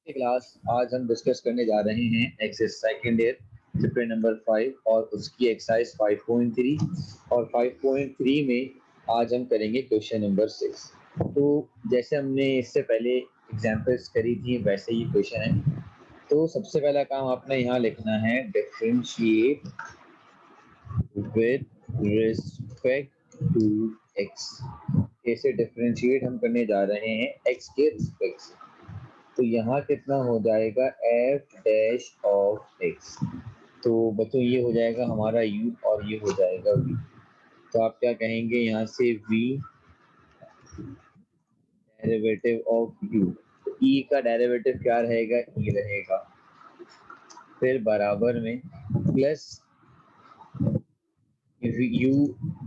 Class आज हम discuss करने जा रहे हैं exercise second year chapter number 5 और उसकी एक्सरसाइज 5.3 और 5.3 में आज हम करेंगे क्वेश्चन नंबर 6। तो जैसे हमने इससे पहले एग्जांपल्स करी थी वैसे ही क्वेश्चन है। तो सबसे पहला काम आपने यहाँ लिखना है differentiate with respect to x. कैसे डिफरेंशिएट हम करने जा रहे हैं एक्स के रिस्पेक्ट से। तो यहाँ कितना हो जाएगा एफ डैश ऑफ एक्स। तो बच्चों ये हो जाएगा हमारा u और ये हो जाएगा v। तो आप क्या कहेंगे यहाँ से v डेरिवेटिव ऑफ u। तो e का डेरिवेटिव क्या रहेगा e रहेगा। फिर बराबर में plus u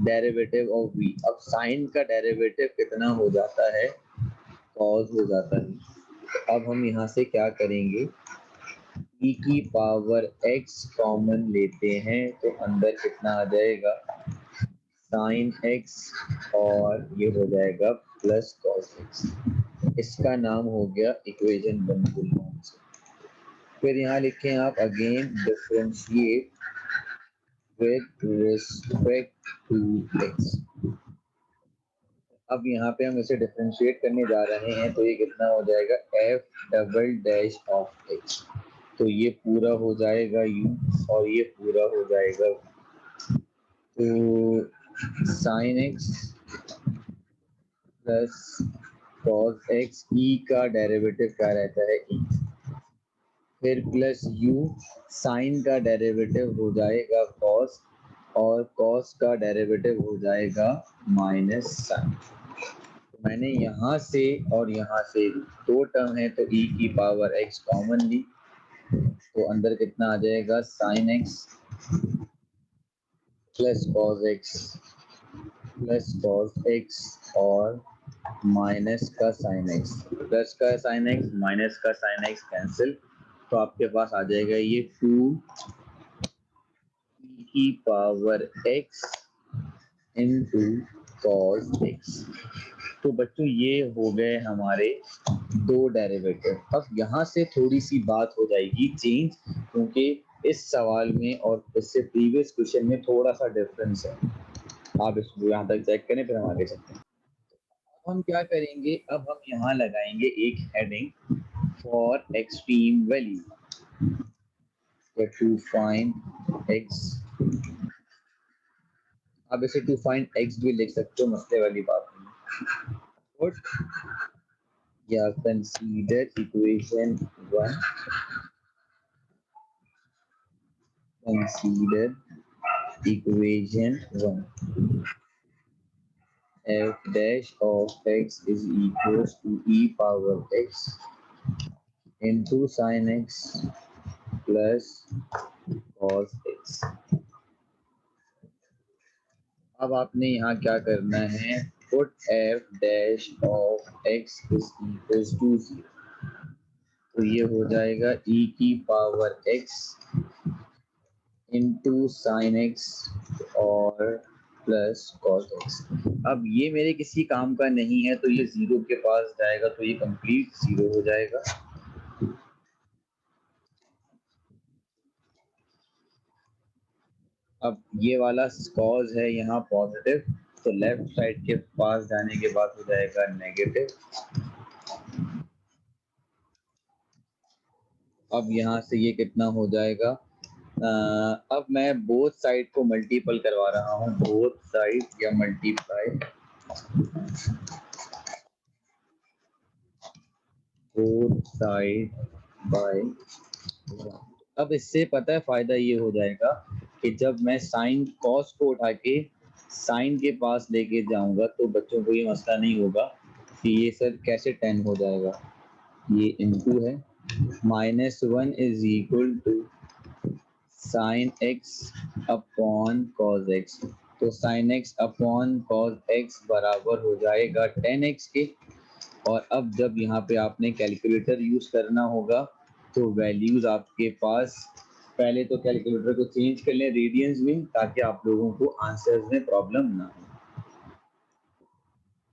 derivative of v। अब साइन का डेरिवेटिव कितना हो जाता है cos हो जाता है। अब हम यहाँ से क्या करेंगे e की पावर x कॉमन लेते हैं तो अंदर कितना आ जाएगा साइन x और ये हो जाएगा प्लस cos x। इसका नाम हो गया इक्वेशन 1। फिर यहाँ लिखें आप again differentiate with respect to x। अब यहाँ पे हम इसे डिफरेंशिएट करने जा रहे हैं तो ये कितना हो जाएगा f double dash of x। तो ये पूरा हो जाएगा u और ये पूरा हो जाएगा तो sine x plus cos x। e का डेरिवेटिव क्या रहता है e। फिर प्लस u साइन का डेरिवेटिव हो जाएगा cos और cos का डेरिवेटिव हो जाएगा माइनस साइन। मैंने यहाँ से और यहाँ से दो टर्म है तो e की पावर x कॉमन ली तो अंदर कितना आ जाएगा sine x plus cos x और माइनस का साइन x। प्लस का साइन x माइनस का साइन x कैंसिल तो आपके पास आ जाएगा ये 2 e की power x into cos x। तो बच्चों ये हो गए हमारे दो डेरिवेटिव। अब यहाँ से थोड़ी सी बात हो जाएगी चेंज क्योंकि इस सवाल में और इससे प्रीवियस क्वेश्चन में थोड़ा सा डिफरेंस है। आप इसको यहाँ तक चेक करें फिर हम आगे चलते हैं। अब हम क्या करेंगे अब हम यहाँ लगाएंगे एक heading for extreme value to find x. आप इसे टू फाइंड एक्स भी लिख सकते हो मसले वाली बात नहीं। या consider equation 1। Consider equation 1 f dash of x is equals to e power x into sin x plus cos x। अब आपने यहाँ क्या करना है put f dash of x is equals to 0। तो ये हो जाएगा e की power x into sine x और प्लस कॉस एक्स। अब ये मेरे किसी काम का नहीं है तो ये जीरो के पास जाएगा तो ये कंप्लीट जीरो हो जाएगा। अब ये वाला कॉस है यहाँ पॉजिटिव तो लेफ्ट साइड के पास जाने के बाद हो जाएगा नेगेटिव। अब यहाँ से ये कितना हो जाएगा अब मैं बोथ साइड को मल्टीपल करवा रहा हूँ बोथ साइड या मल्टीप्लाई बोथ साइड बाय 1। अब इससे पता है फायदा ये हो जाएगा कि जब मैं साइन कॉस को उठा के साइन के पास लेके जाऊंगा तो बच्चों को ये मसला नहीं होगा कि ये सर कैसे 10 हो जाएगा। ये इनटू है -1 is equal to sine x upon cos x. तो sine x upon cos x बराबर हो जाएगा 10x के। और अब जब यहाँ पे आपने कैलकुलेटर यूज करना होगा तो वैल्यूज आपके पास पहले तो कैलकुलेटर को चेंज कर लें रेडियंस में ताकि आप लोगों को आंसर्स में प्रॉब्लम ना हो।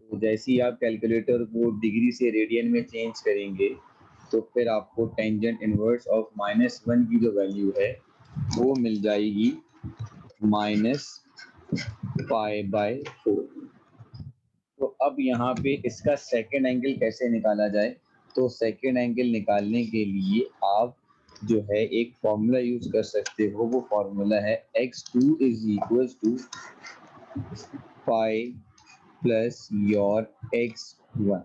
तो जैसे ही आप कैलकुलेटर को डिग्री से रेडियन में चेंज करेंगे तो फिर आपको टेंजेंट इनवर्स ऑफ -1 की जो वैल्यू है वो मिल जाएगी -π/4। तो अब यहाँ पे इसका सेकेंड एंगल कैसे निकाला जाए? तो सेकेंड एंगल निकालने के लिए आप जो है एक फॉर्मूला यूज कर सकते हो। वो फॉर्मूला है x2 is equal to pi plus your x1।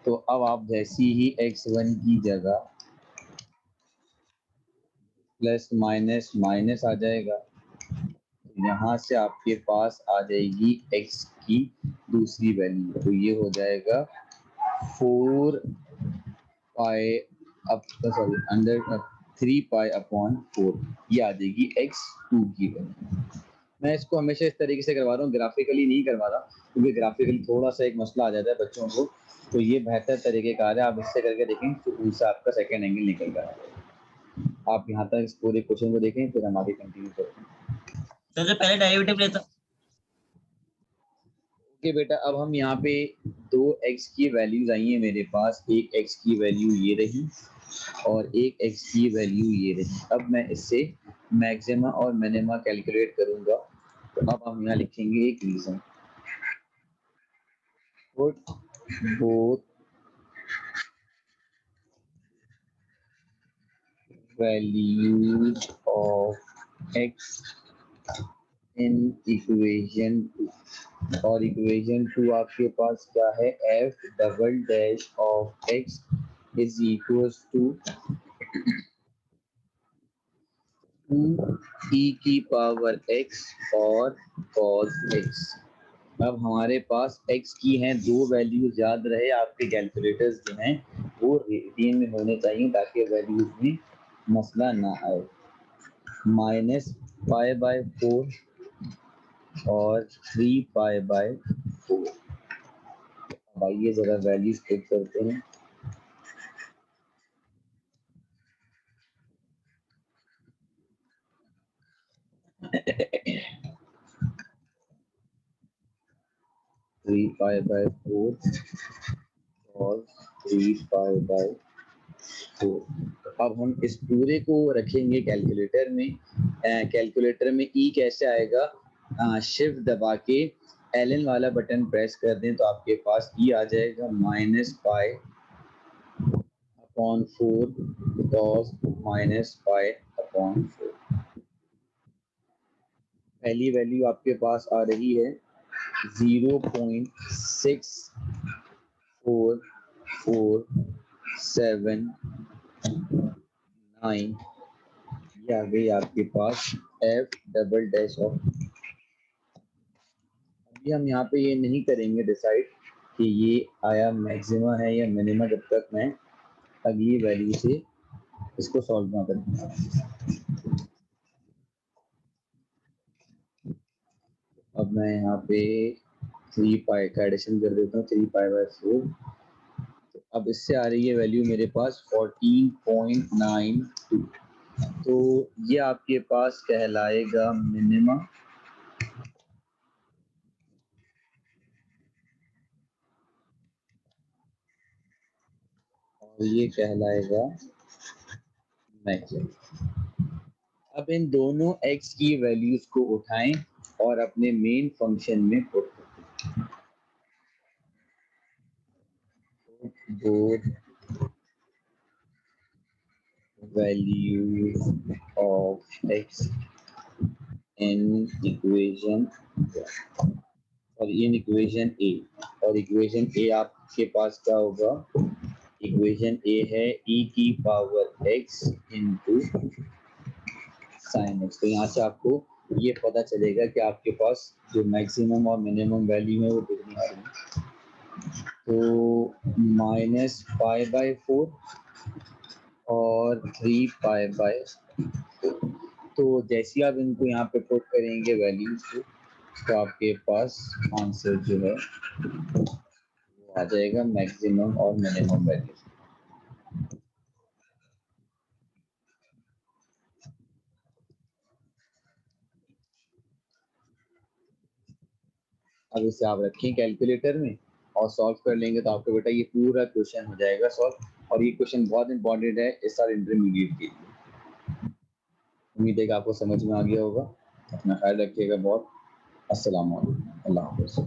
तो अब आप जैसी ही x1 की जगह प्लस माइनस माइनस आ जाएगा, यहाँ से आपके पास आ जाएगी x की दूसरी वैल्यू। तो ये हो जाएगा 4 pi up sorry under 3 pi upon 4। ये आ जाएगी x2 की वैल्यू। मैं इसको हमेशा इस तरीके से करवा रहा हूँ, ग्राफिकली नहीं करवा रहा, क्योंकि ग्राफिकली थोड़ा सा एक मसला आ जाता है बच्चों को। तो ये बेहतर तरीके का है, आप इससे करके देखें तो उनसे आपका सेकेंड एंगल निकल रहा है। आप यहाँ तक इस पूरे क्वेश्चन को देखें, फिर हम आगे कंटिन्यू करते हैं। सबसे पहले डेरिवेटिव लेता। ओके बेटा, अब हम यहाँ पे दो x की वैल्यूज आई हैं मेरे पास। एक x की वैल्यू ये रही और एक x की वैल्यू ये रही। अब मैं इससे मैक्सिमा और मिनिमा कैलकुलेट करूंगा। तो अब हम यहाँ लिखेंगे एक reason, put both values of x in equation 2। और इक्वेशन 2 आपके पास क्या है? f double dash of x is equal to e की पावर x और cos x। अब हमारे पास x की हैं दो वैल्यूज, याद रहे आपके कैलकुलेटर्स जो हैं वो रेडियन में होने चाहिए ताकि वैल्यूज में मसला ना आए। -π/4 और 3π/4। अब आइए जरा वैल्यूज पुट करते हैं। थ्री पाई बाय 4 और 3π/4। अब हम इस पूरे को रखेंगे कैलकुलेटर में। कैलकुलेटर में ई कैसे आएगा? शिफ्ट दबा के एलन वाला बटन प्रेस कर दें तो आपके पास ई आ जाएगा -π/4 cos -π/4। पहली वैल्यू आपके पास आ रही है 0.6447 ये आ गई आपके पास f डबल डैश ऑफ। अभी हम यहाँ पे ये नहीं करेंगे डिसाइड कि ये आया मैक्सिमा है या मिनिमा, जब तक मैं अगली वैल्यू से इसको सॉल्व ना करूँगा। अब मैं यहाँ पे 3 पाई का एडिशन कर देता हूँ, 3π/4। तो अब इससे आ रही है वैल्यू मेरे पास 14.92। तो ये आपके पास कहलाएगा मिनिमा और ये कहलाएगा मैक्सिमम। अब इन दोनों x की वैल्यूज को उठाएं और अपने मेन फंक्शन में पुट करें। Both values of x in equation और इन इक्वेशन ए। और इक्वेशन ए आपके पास क्या होगा? इक्वेशन ए है e की power x into sine x. तो यहाँ से आपको ये पता चलेगा कि आपके पास जो मैक्सिमम और मिनिमम वैल्यू है वो कितनी आ रही है। तो -π/4 और 3π/4। तो जैसे आप इनको यहाँ पे पुट करेंगे वैल्यूज को, तो आपके पास आंसर जो है वो आ जाएगा मैक्सिमम और मिनिमम वैल्यू। अब इसे आप रखें कैलकुलेटर में और सॉल्व कर लेंगे तो आपको बेटा ये पूरा क्वेश्चन हो जाएगा सॉल्व। और ये क्वेश्चन बहुत इंपॉर्टेंट है इस साल इंटरमीडिएट के लिए। उम्मीद है कि आपको समझ में आ गया होगा। अपना ख्याल रखिएगा बहुत। अस्सलाम वालेकुम, अल्लाह हाफ़िज़।